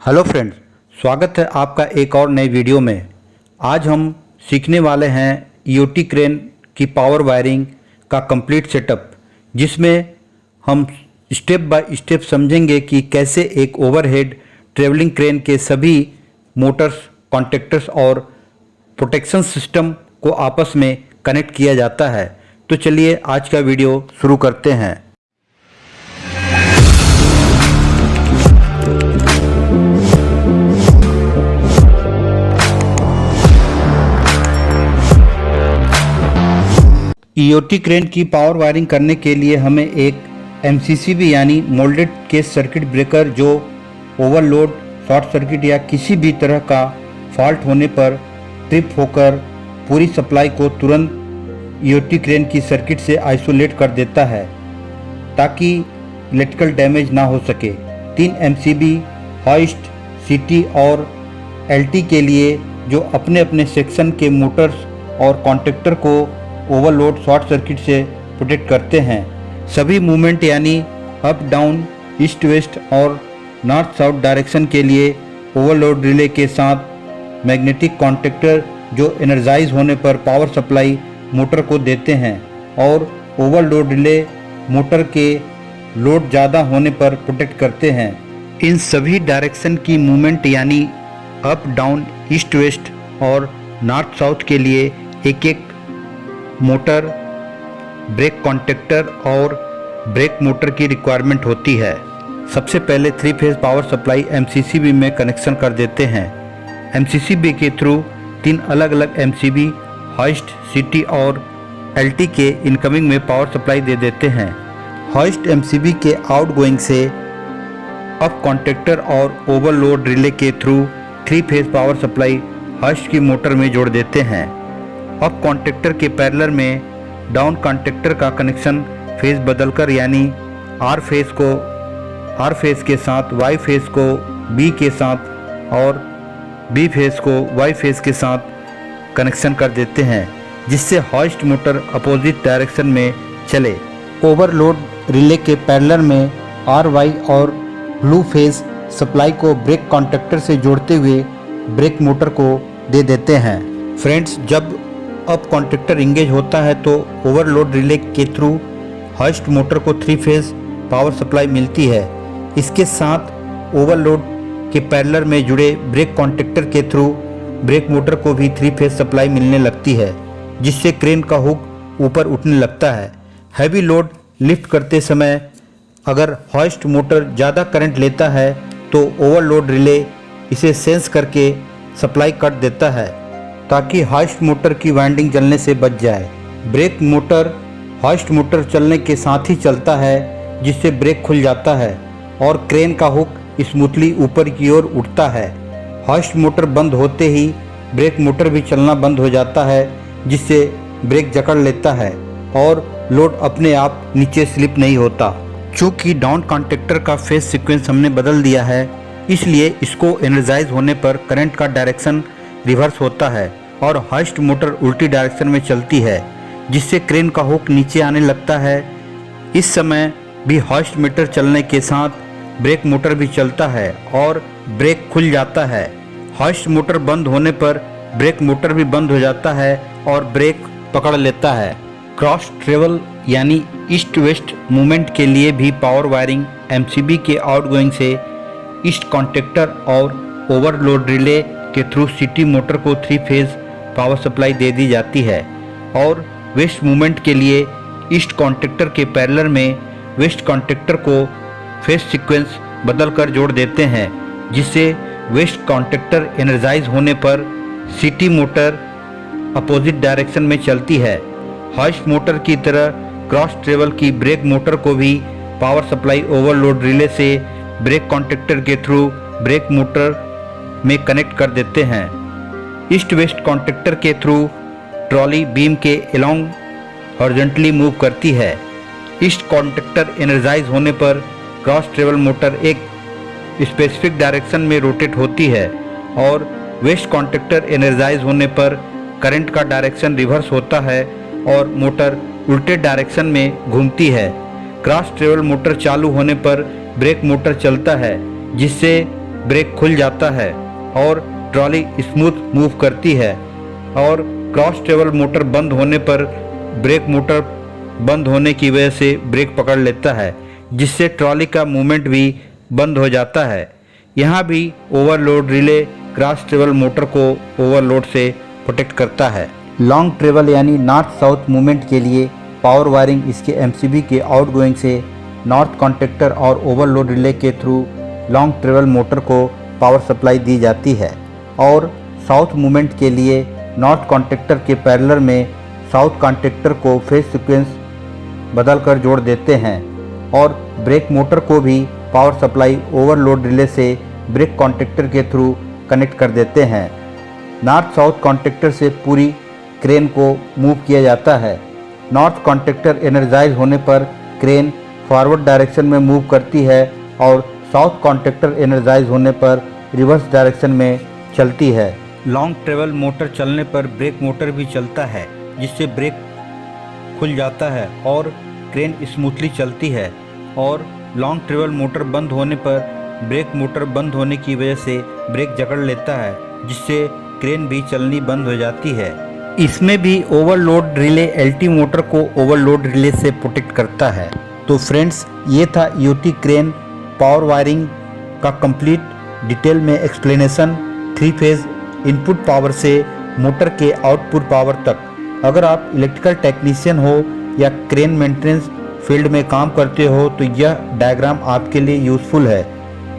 Hello friends, स्वागत है आपका एक और नए वीडियो में। आज हम सीखने वाले हैं ईओटी क्रेन की पावर वायरिंग का कंप्लीट सेटअप, जिसमें हम स्टेप बाय स्टेप समझेंगे कि कैसे एक ओवरहेड ट्रेवलिंग क्रेन के सभी मोटर्स, कॉन्टैक्टर्स और प्रोटेक्शन सिस्टम को आपस में कनेक्ट किया जाता है। तो चलिए आज का वीडियो शुरू करते हैं। ईओटी क्रेन की पावर वायरिंग करने के लिए हमें एक एमसीसीबी यानी मोल्डेड केस सर्किट ब्रेकर, जो ओवरलोड, शॉर्ट सर्किट या किसी भी तरह का फॉल्ट होने पर ट्रिप होकर पूरी सप्लाई को तुरंत ईओटी क्रेन की सर्किट से आइसोलेट कर देता है ताकि इलेक्ट्रिकल डैमेज ना हो सके। 3 एमसीबी, हॉइस्ट, सीटी और एलटी के लिए, जो अपने अपने सेक्शन के मोटर्स और कॉन्टैक्टर को ओवरलोड, शॉर्ट सर्किट से प्रोटेक्ट करते हैं। सभी मूवमेंट यानी अप डाउन, ईस्ट वेस्ट और नॉर्थ साउथ डायरेक्शन के लिए ओवरलोड रिले के साथ मैग्नेटिक कॉन्टैक्टर, जो एनर्जाइज होने पर पावर सप्लाई मोटर को देते हैं, और ओवरलोड रिले मोटर के लोड ज़्यादा होने पर प्रोटेक्ट करते हैं। इन सभी डायरेक्शन की मूवमेंट यानी अप डाउन, ईस्ट वेस्ट और नॉर्थ साउथ के लिए एक एक मोटर, ब्रेक कॉन्टैक्टर और ब्रेक मोटर की रिक्वायरमेंट होती है। सबसे पहले 3 फेज पावर सप्लाई एमसीसीबी में कनेक्शन कर देते हैं। एमसीसीबी के थ्रू 3 अलग अलग एमसीबी, हॉइस्ट, सीटी और एलटी के इनकमिंग में पावर सप्लाई दे देते हैं। हॉइस्ट एमसीबी के आउटगोइंग से अप कॉन्टैक्टर और ओवरलोड रिले के through 3 phase power supply hoist की मोटर में जोड़ देते हैं। अप कॉन्टैक्टर के पैरेलल में डाउन कॉन्टैक्टर का कनेक्शन फेज बदलकर, यानी आर फेज के साथ, वाई फेज को बी के साथ और बी फेज को वाई फेज के साथ कनेक्शन कर देते हैं, जिससे हॉइस्ट मोटर अपोजिट डायरेक्शन में चले। ओवरलोड रिले के पैरेलल में आर, वाई और ब्लू फेज सप्लाई को ब्रेक कॉन्टैक्टर से जोड़ते हुए ब्रेक मोटर को दे देते हैं। फ्रेंड्स, जब अप कॉन्टैक्टर इंगेज होता है तो ओवरलोड रिले के थ्रू हॉइस्ट मोटर को 3 फेज पावर सप्लाई मिलती है। इसके साथ ओवरलोड के पैरेलल में जुड़े ब्रेक कॉन्टैक्टर के थ्रू ब्रेक मोटर को भी 3 फेज सप्लाई मिलने लगती है, जिससे क्रेन का हुक ऊपर उठने लगता है। हैवी लोड लिफ्ट करते समय अगर हॉइस्ट मोटर ज़्यादा करंट लेता है तो ओवरलोड रिले इसे सेंस करके सप्लाई कट देता है ताकि हॉइस्ट मोटर की वाइंडिंग जलने से बच जाए। ब्रेक मोटर हॉइस्ट मोटर चलने के साथ ही चलता है, जिससे ब्रेक खुल जाता है और क्रेन का हुक स्मूथली ऊपर की ओर उठता है। हॉइस्ट मोटर बंद होते ही ब्रेक मोटर भी चलना बंद हो जाता है, जिससे ब्रेक जकड़ लेता है और लोड अपने आप नीचे स्लिप नहीं होता। चूँकि डाउन कॉन्टैक्टर का फेज सीक्वेंस हमने बदल दिया है, इसलिए इसको एनर्जाइज होने पर करंट का डायरेक्शन रिवर्स होता है और हॉइस्ट मोटर उल्टी डायरेक्शन में चलती है, जिससे क्रेन का हुक नीचे आने लगता है। इस समय भी हॉइस्ट मोटर चलने के साथ ब्रेक मोटर भी चलता है और ब्रेक खुल जाता है। हॉइस्ट मोटर बंद होने पर ब्रेक मोटर भी बंद हो जाता है और ब्रेक पकड़ लेता है। क्रॉस ट्रेवल यानी ईस्ट वेस्ट मूवमेंट के लिए भी पावर वायरिंग एमसीबी के आउटगोइंग से ईस्ट कॉन्टैक्टर और ओवरलोड रिले के थ्रू सीटी मोटर को 3 फेज पावर सप्लाई दे दी जाती है, और वेस्ट मूवमेंट के लिए ईस्ट कॉन्टैक्टर के पैरेलल में वेस्ट कॉन्टैक्टर को फेज सीक्वेंस बदलकर जोड़ देते हैं, जिससे वेस्ट कॉन्टैक्टर एनर्जाइज होने पर सीटी मोटर अपोजिट डायरेक्शन में चलती है। हॉइस्ट मोटर की तरह क्रॉस ट्रेवल की ब्रेक मोटर को भी पावर सप्लाई ओवरलोड रिले से ब्रेक कॉन्टैक्टर के थ्रू ब्रेक मोटर में कनेक्ट कर देते हैं। ईस्ट वेस्ट कॉन्टैक्टर के थ्रू ट्रॉली बीम के अलोंग हॉरिजॉन्टली मूव करती है। ईस्ट कॉन्टैक्टर एनर्जाइज होने पर क्रॉस ट्रेवल मोटर एक स्पेसिफिक डायरेक्शन में रोटेट होती है, और वेस्ट कॉन्टैक्टर एनर्जाइज होने पर करंट का डायरेक्शन रिवर्स होता है और मोटर उल्टे डायरेक्शन में घूमती है। क्रॉस ट्रेवल मोटर चालू होने पर ब्रेक मोटर चलता है, जिससे ब्रेक खुल जाता है और ट्रॉली स्मूथ मूव करती है। और क्रॉस ट्रेवल मोटर बंद होने पर ब्रेक मोटर बंद होने की वजह से ब्रेक पकड़ लेता है, जिससे ट्रॉली का मूवमेंट भी बंद हो जाता है। यहाँ भी overload relay cross travel motor को ओवरलोड से प्रोटेक्ट करता है। लॉन्ग ट्रेवल यानी नॉर्थ साउथ मूवमेंट के लिए पावर वायरिंग इसके एमसीबी के आउटगोइंग से नॉर्थ कॉन्टेक्टर और ओवरलोड रिले के थ्रू लॉन्ग ट्रेवल मोटर को पावर सप्लाई दी जाती है। और साउथ मूवमेंट के लिए नॉर्थ कॉन्टेक्टर के पैरेलल में साउथ कॉन्टेक्टर को फेज सीक्वेंस बदलकर जोड़ देते हैं और ब्रेक मोटर को भी पावर सप्लाई ओवरलोड रिले से ब्रेक कॉन्टेक्टर के थ्रू कनेक्ट कर देते हैं। नॉर्थ साउथ कॉन्टेक्टर से पूरी क्रेन को मूव किया जाता है। नॉर्थ कॉन्टेक्टर एनर्जाइज होने पर क्रेन फॉरवर्ड डायरेक्शन में मूव करती है और साउथ कॉन्टेक्टर एनर्जाइज होने पर रिवर्स डायरेक्शन में चलती है। लॉन्ग ट्रेवल मोटर चलने पर ब्रेक मोटर भी चलता है, जिससे ब्रेक खुल जाता है और क्रेन स्मूथली चलती है। और लॉन्ग ट्रेवल मोटर बंद होने पर ब्रेक मोटर बंद होने की वजह से ब्रेक जकड़ लेता है, जिससे क्रेन भी चलनी बंद हो जाती है। इसमें भी ओवरलोड रिले एलटी मोटर को ओवरलोड रिले से प्रोटेक्ट करता है। तो फ्रेंड्स, ये था ईओटी क्रेन पावर वायरिंग का कंप्लीट डिटेल में एक्सप्लेनेशन 3 फेज इनपुट पावर से मोटर के आउटपुट पावर तक। अगर आप इलेक्ट्रिकल टेक्नीशियन हो या क्रेन मेंटेनेंस फील्ड में काम करते हो तो यह डायग्राम आपके लिए यूज़फुल है,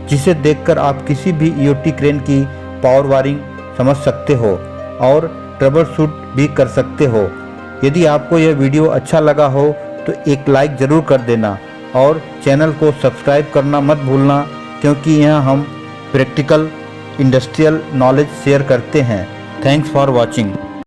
जिसे देखकर आप किसी भी ईओटी क्रेन की पावर वायरिंग समझ सकते हो और ट्रबल शूट भी कर सकते हो। यदि आपको यह वीडियो अच्छा लगा हो तो एक लाइक ज़रूर कर देना और चैनल को सब्सक्राइब करना मत भूलना, क्योंकि यहाँ हम प्रैक्टिकल इंडस्ट्रियल नॉलेज शेयर करते हैं। Thanks for watching.